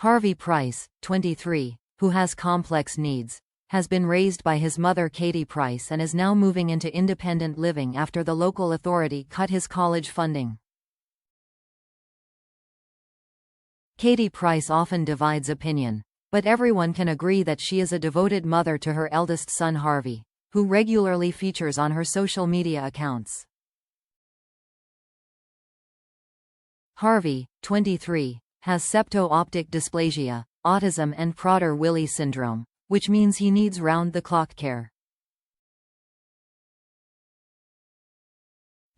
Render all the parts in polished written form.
Harvey Price, 23, who has complex needs, has been raised by his mother Katie Price and is now moving into independent living after the local authority cut his college funding. Katie Price often divides opinion, but everyone can agree that she is a devoted mother to her eldest son Harvey, who regularly features on her social media accounts. Harvey, 23, has septo-optic dysplasia, autism and Prader-Willi syndrome, which means he needs round-the-clock care.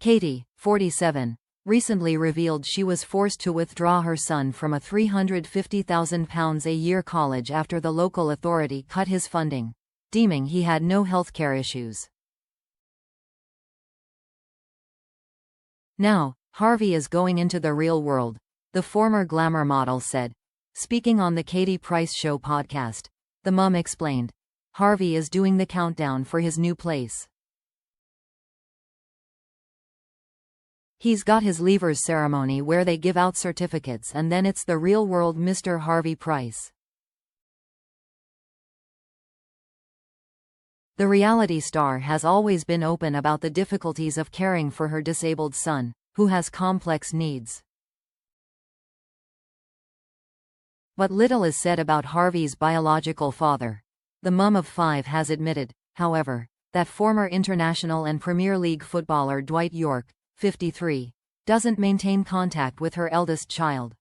Katie, 47, recently revealed she was forced to withdraw her son from a £350,000 a year college after the local authority cut his funding, deeming he had no healthcare issues. Now, Harvey is going into the real world, the former glamour model said. Speaking on the Katie Price Show podcast, the mum explained, Harvey is doing the countdown for his new place. He's got his leavers ceremony where they give out certificates and then it's the real world Mr. Harvey Price. The reality star has always been open about the difficulties of caring for her disabled son, who has complex needs. But little is said about Harvey's biological father. The mum of 5 has admitted, however, that former international and Premier League footballer Dwight Yorke, 53, doesn't maintain contact with her eldest child.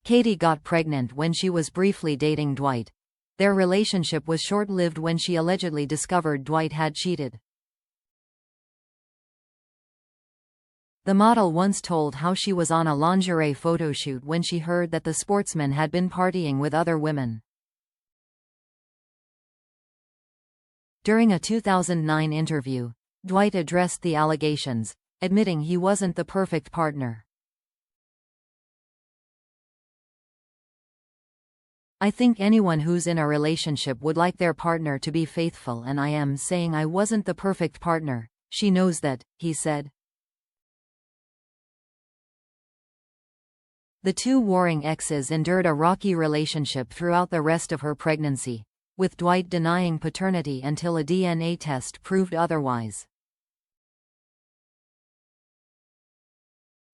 Katie got pregnant when she was briefly dating Dwight. Their relationship was short-lived when she allegedly discovered Dwight had cheated. The model once told how she was on a lingerie photoshoot when she heard that the sportsman had been partying with other women. During a 2009 interview, Dwight addressed the allegations, admitting he wasn't the perfect partner. I think anyone who's in a relationship would like their partner to be faithful, and I am saying I wasn't the perfect partner. She knows that, he said. The two warring exes endured a rocky relationship throughout the rest of her pregnancy, with Dwight denying paternity until a DNA test proved otherwise.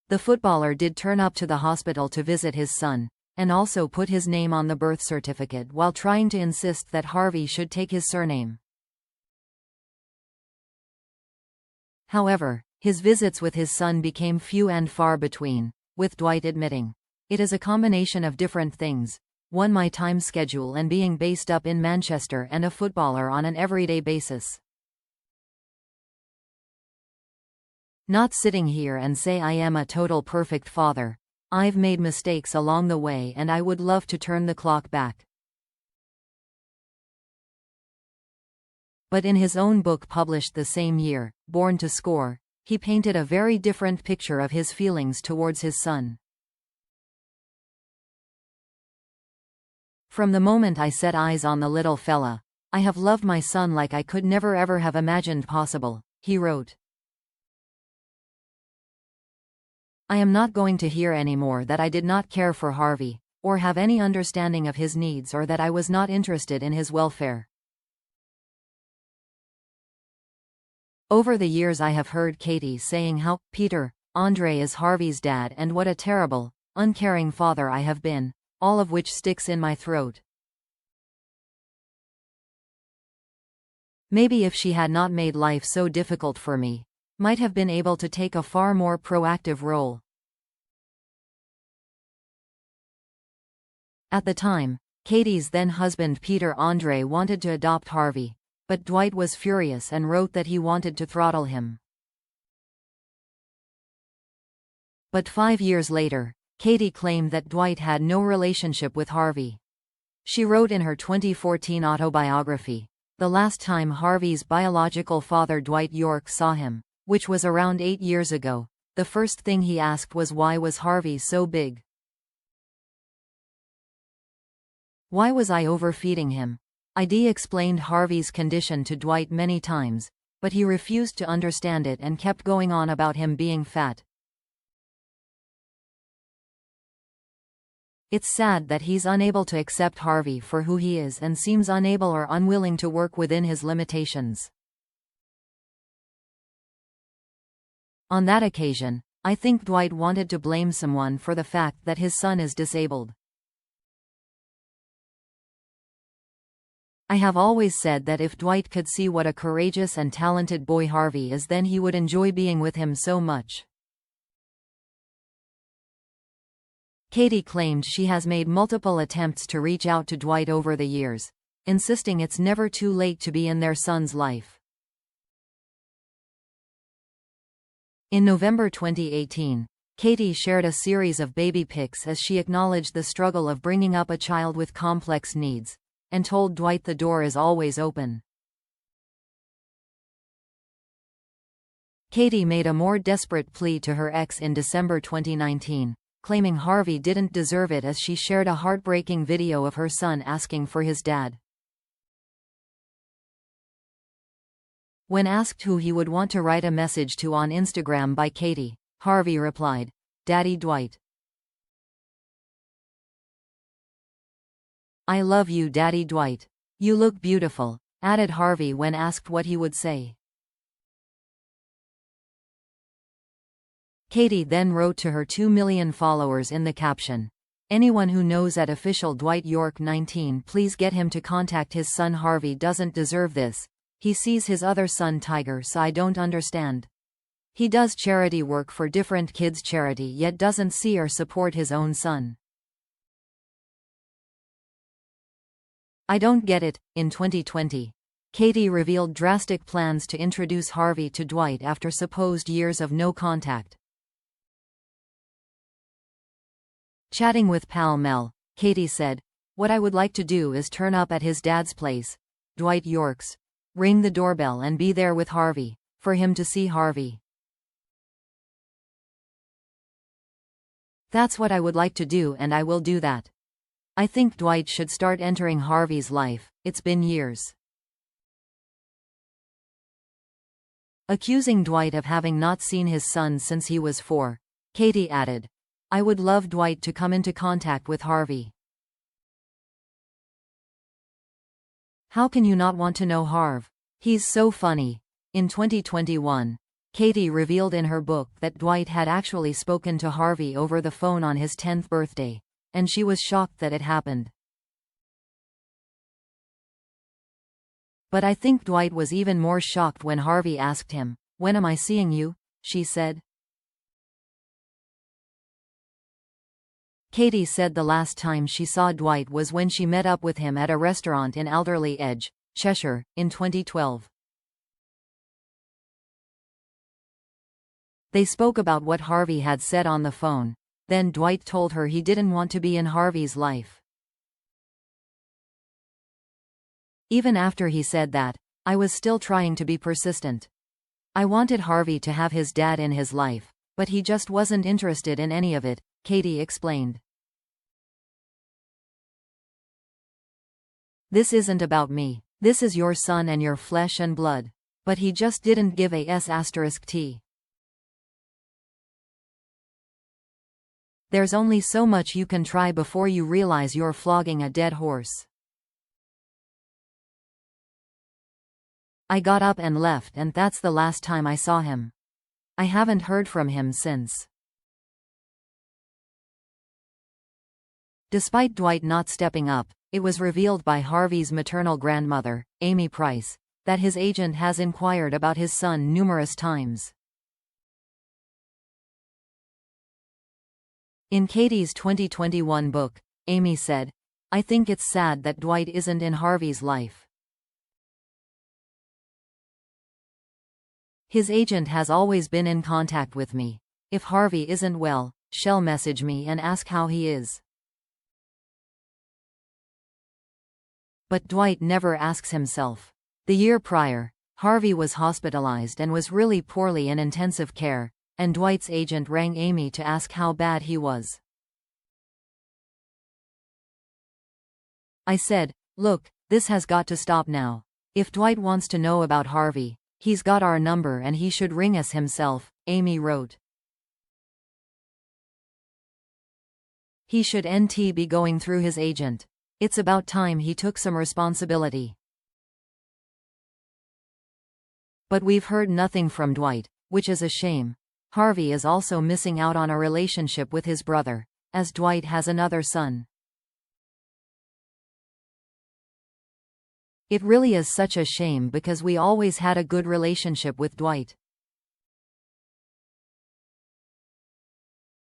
The footballer did turn up to the hospital to visit his son, and also put his name on the birth certificate while trying to insist that Harvey should take his surname. However, his visits with his son became few and far between, with Dwight admitting, "It is a combination of different things. One, my time schedule and being based up in Manchester and a footballer on an everyday basis. Not sitting here and say I am a total perfect father. I've made mistakes along the way and I would love to turn the clock back." But in his own book published the same year, Born to Score, he painted a very different picture of his feelings towards his son. "From the moment I set eyes on the little fella, I have loved my son like I could never ever have imagined possible," he wrote. "I am not going to hear anymore that I did not care for Harvey, or have any understanding of his needs, or that I was not interested in his welfare. Over the years I have heard Katie saying how Peter, Andre is Harvey's dad and what a terrible, uncaring father I have been, all of which sticks in my throat. Maybe if she had not made life so difficult for me, might have been able to take a far more proactive role." At the time, Katie's then-husband Peter Andre wanted to adopt Harvey, but Dwight was furious and wrote that he wanted to throttle him. But 5 years later, Katie claimed that Dwight had no relationship with Harvey. She wrote in her 2014 autobiography, "The last time Harvey's biological father Dwight Yorke saw him, which was around 8 years ago, the first thing he asked was why was Harvey so big? Why was I overfeeding him?" ID explained Harvey's condition to Dwight many times, but he refused to understand it and kept going on about him being fat. It's sad that he's unable to accept Harvey for who he is and seems unable or unwilling to work within his limitations. On that occasion, I think Dwight wanted to blame someone for the fact that his son is disabled. I have always said that if Dwight could see what a courageous and talented boy Harvey is, then he would enjoy being with him so much. Katie claimed she has made multiple attempts to reach out to Dwight over the years, insisting it's never too late to be in their son's life. In November 2018, Katie shared a series of baby pics as she acknowledged the struggle of bringing up a child with complex needs, and told Dwight the door is always open. Katie made a more desperate plea to her ex in December 2019, claiming Harvey didn't deserve it, as she shared a heartbreaking video of her son asking for his dad. When asked who he would want to write a message to on Instagram by Katie, Harvey replied, "Daddy Dwight. I love you, Daddy Dwight. You look beautiful," added Harvey when asked what he would say. Katie then wrote to her 2 million followers in the caption, "Anyone who knows at official Dwight Yorke 19, please get him to contact his son. Harvey doesn't deserve this. He sees his other son Tiger, so I don't understand. He does charity work for different kids' charity yet doesn't see or support his own son. I don't get it." In 2020, Katie revealed drastic plans to introduce Harvey to Dwight after supposed years of no contact. Chatting with pal Mel, Katie said, "What I would like to do is turn up at his dad's place, Dwight Yorke's, ring the doorbell and be there with Harvey, for him to see Harvey. That's what I would like to do, and I will do that. I think Dwight should start entering Harvey's life. It's been years." Accusing Dwight of having not seen his son since he was 4, Katie added, "I would love Dwight to come into contact with Harvey. How can you not want to know Harv? He's so funny." In 2021, Katie revealed in her book that Dwight had actually spoken to Harvey over the phone on his 10th birthday, and she was shocked that it happened. "But I think Dwight was even more shocked when Harvey asked him, 'When am I seeing you?'" she said. Katie said the last time she saw Dwight was when she met up with him at a restaurant in Alderley Edge, Cheshire, in 2012. They spoke about what Harvey had said on the phone. Then Dwight told her he didn't want to be in Harvey's life. "Even after he said that, I was still trying to be persistent. I wanted Harvey to have his dad in his life, but he just wasn't interested in any of it," Katie explained. "This isn't about me. This is your son and your flesh and blood. But he just didn't give a s*t. There's only so much you can try before you realize you're flogging a dead horse. I got up and left, and that's the last time I saw him. I haven't heard from him since." Despite Dwight not stepping up, it was revealed by Harvey's maternal grandmother, Amy Price, that his agent has inquired about his son numerous times. In Katie's 2021 book, Amy said, "I think it's sad that Dwight isn't in Harvey's life. His agent has always been in contact with me. If Harvey isn't well, she'll message me and ask how he is. But Dwight never asks himself." The year prior, Harvey was hospitalized and was really poorly in intensive care, and Dwight's agent rang Amy to ask how bad he was. "I said, look, this has got to stop now. If Dwight wants to know about Harvey, he's got our number and he should ring us himself," Amy wrote. He should NT be going through his agent. It's about time he took some responsibility. But we've heard nothing from Dwight, which is a shame. Harvey is also missing out on a relationship with his brother, as Dwight has another son. It really is such a shame because we always had a good relationship with Dwight.